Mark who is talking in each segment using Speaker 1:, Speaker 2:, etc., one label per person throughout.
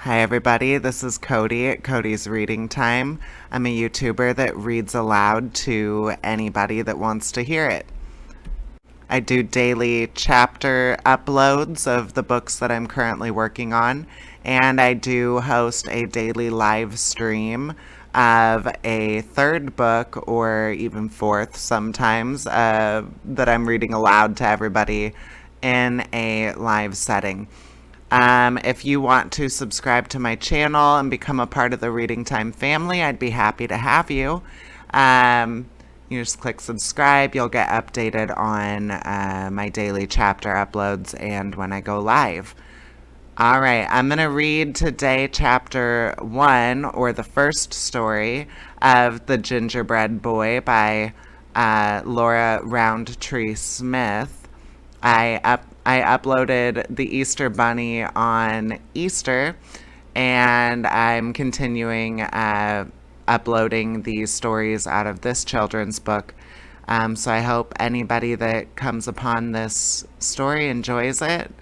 Speaker 1: Hi, everybody. This is Cody at Cody's Reading Time. I'm a YouTuber that reads aloud to anybody that wants to hear it. I do daily chapter uploads of the books that I'm currently working on, and I do host a daily live stream of a third book or even fourth sometimes that I'm reading aloud to everybody in a live setting. If you want to subscribe to my channel and become a part of the Reading Time family, I'd be happy to have you. You just click subscribe. You'll get updated on my daily chapter uploads and when I go live. All right, I'm going to read today chapter 1, or the first story of The Gingerbread Boy by Laura Rountree Smith. I uploaded the Easter Bunny on Easter, and I'm continuing uploading these stories out of this children's book. So I hope anybody that comes upon this story enjoys it.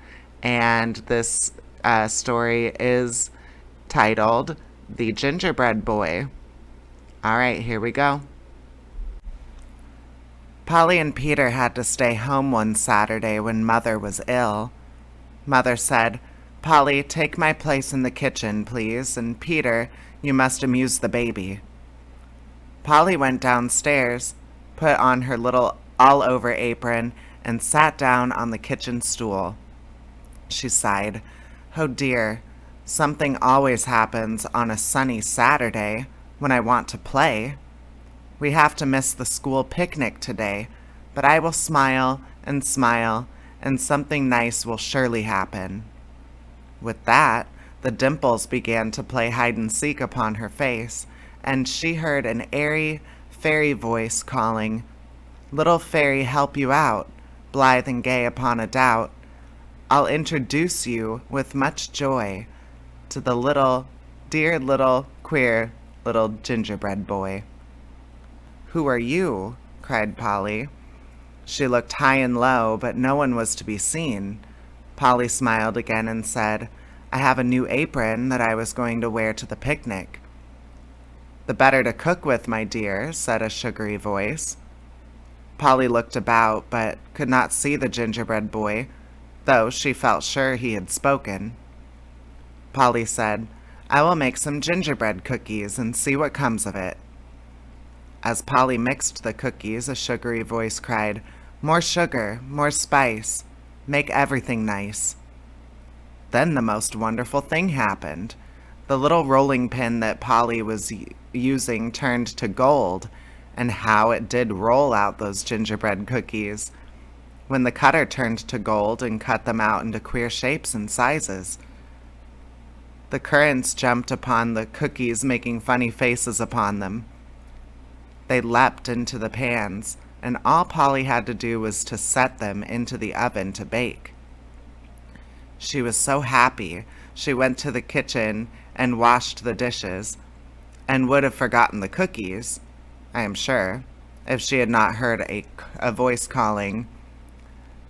Speaker 1: And this story is titled The Gingerbread Boy. All right, here we go. Polly and Peter had to stay home one Saturday when Mother was ill. Mother said, "Polly, take my place in the kitchen, please, and Peter, you must amuse the baby." Polly went downstairs, put on her little all-over apron, and sat down on the kitchen stool. She sighed. "Oh dear, something always happens on a sunny Saturday when I want to play. We have to miss the school picnic today, but I will smile, and something nice will surely happen." With that, the dimples began to play hide-and-seek upon her face, and she heard an airy, fairy voice calling, "Little fairy, help you out, blithe and gay upon a doubt. I'll introduce you with much joy to the dear little, queer little gingerbread boy." "Who are you?" cried Polly. She looked high and low, but no one was to be seen. Polly smiled again and said, "I have a new apron that I was going to wear to the picnic." "The better to cook with, my dear," said a sugary voice. Polly looked about, but could not see the gingerbread boy, though she felt sure he had spoken. Polly said, "I will make some gingerbread cookies and see what comes of it." As Polly mixed the cookies, a sugary voice cried, "More sugar, more spice, make everything nice." Then the most wonderful thing happened. The little rolling pin that Polly was using turned to gold, and how it did roll out those gingerbread cookies. When the cutter turned to gold and cut them out into queer shapes and sizes. The currants jumped upon the cookies, making funny faces upon them. They leapt into the pans, and all Polly had to do was to set them into the oven to bake. She was so happy, she went to the kitchen and washed the dishes, and would have forgotten the cookies, I am sure, if she had not heard a voice calling,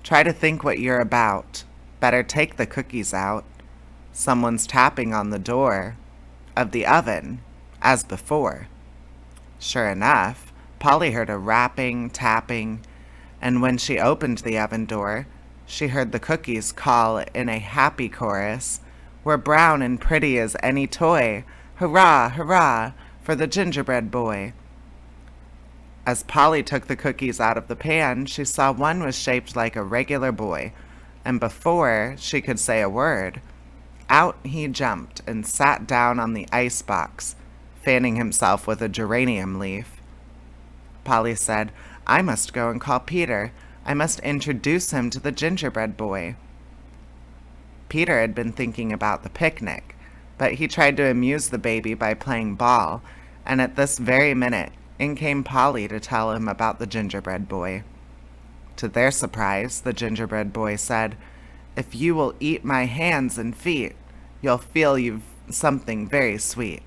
Speaker 1: "Try to think what you're about. Better take the cookies out. Someone's tapping on the door of the oven, as before." Sure enough, Polly heard a rapping, tapping, and when she opened the oven door, she heard the cookies call in a happy chorus, "We're brown and pretty as any toy. Hurrah, hurrah, for the gingerbread boy." As Polly took the cookies out of the pan, she saw one was shaped like a regular boy, and before she could say a word, out he jumped and sat down on the ice box, fanning himself with a geranium leaf. Polly said, "I must go and call Peter. I must introduce him to the gingerbread boy." Peter had been thinking about the picnic, but he tried to amuse the baby by playing ball, and at this very minute in came Polly to tell him about the gingerbread boy. To their surprise, the gingerbread boy said, "If you will eat my hands and feet, you'll feel you've something very sweet."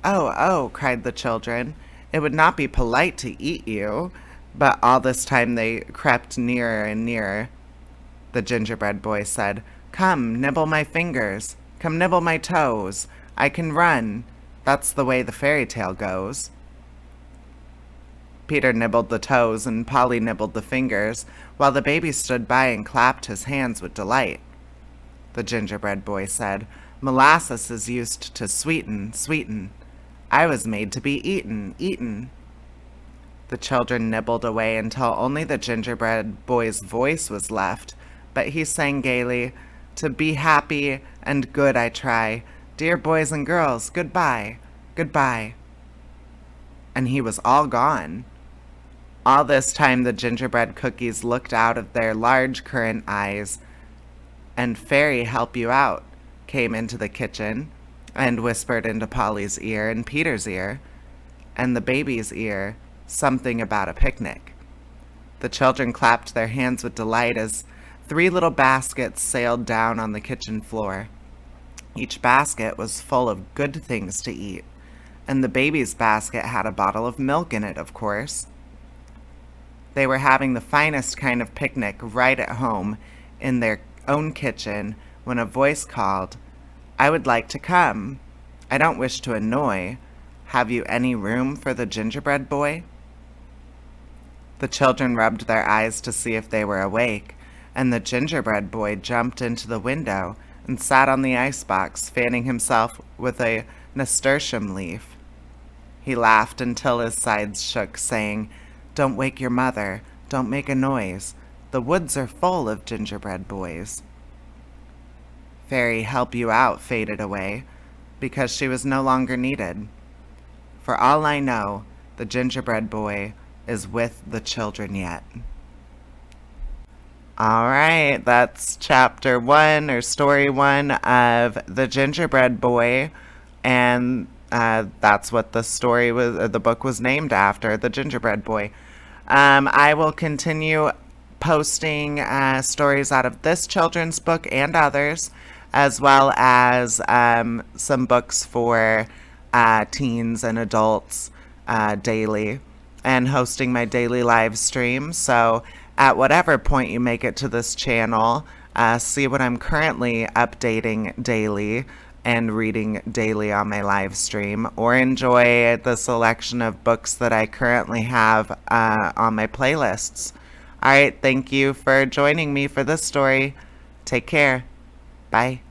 Speaker 1: "Oh, oh," cried the children, "it would not be polite to eat you." But all this time they crept nearer and nearer. The gingerbread boy said, "Come, nibble my fingers. Come nibble my toes. I can run. That's the way the fairy tale goes. Peter nibbled the toes and Polly nibbled the fingers, while the baby stood by and clapped his hands with delight. The gingerbread boy said, Molasses is used to sweeten, sweeten. I was made to be eaten, eaten. The children nibbled away until only the gingerbread boy's voice was left, but he sang gaily, To be happy and good I try. Dear boys and girls, goodbye, goodbye. And he was all gone. All this time the gingerbread cookies looked out of their large currant eyes, and Fairy Help You Out came into the kitchen and whispered into Polly's ear and Peter's ear, and the baby's ear, something about a picnic. The children clapped their hands with delight as 3 little baskets sailed down on the kitchen floor. Each basket was full of good things to eat, and the baby's basket had a bottle of milk in it, of course. They were having the finest kind of picnic right at home in their own kitchen when a voice called, I would like to come. I don't wish to annoy. Have you any room for the gingerbread boy? The children rubbed their eyes to see if they were awake, and the gingerbread boy jumped into the window and sat on the icebox, fanning himself with a nasturtium leaf. He laughed until his sides shook, saying, Don't wake your mother. Don't make a noise. The woods are full of gingerbread boys. Fairy Help You Out faded away because she was no longer needed. For all I know, the gingerbread boy is with the children yet. All right, that's chapter 1 or story 1 of The Gingerbread Boy, and that's what the book was named after, The Gingerbread Boy. I will continue posting stories out of this children's book and others, as well as some books for teens and adults daily, and hosting my daily live stream. So at whatever point you make it to this channel, see what I'm currently updating daily and reading daily on my live stream, or enjoy the selection of books that I currently have on my playlists. All right, thank you for joining me for this story. Take care. Bye.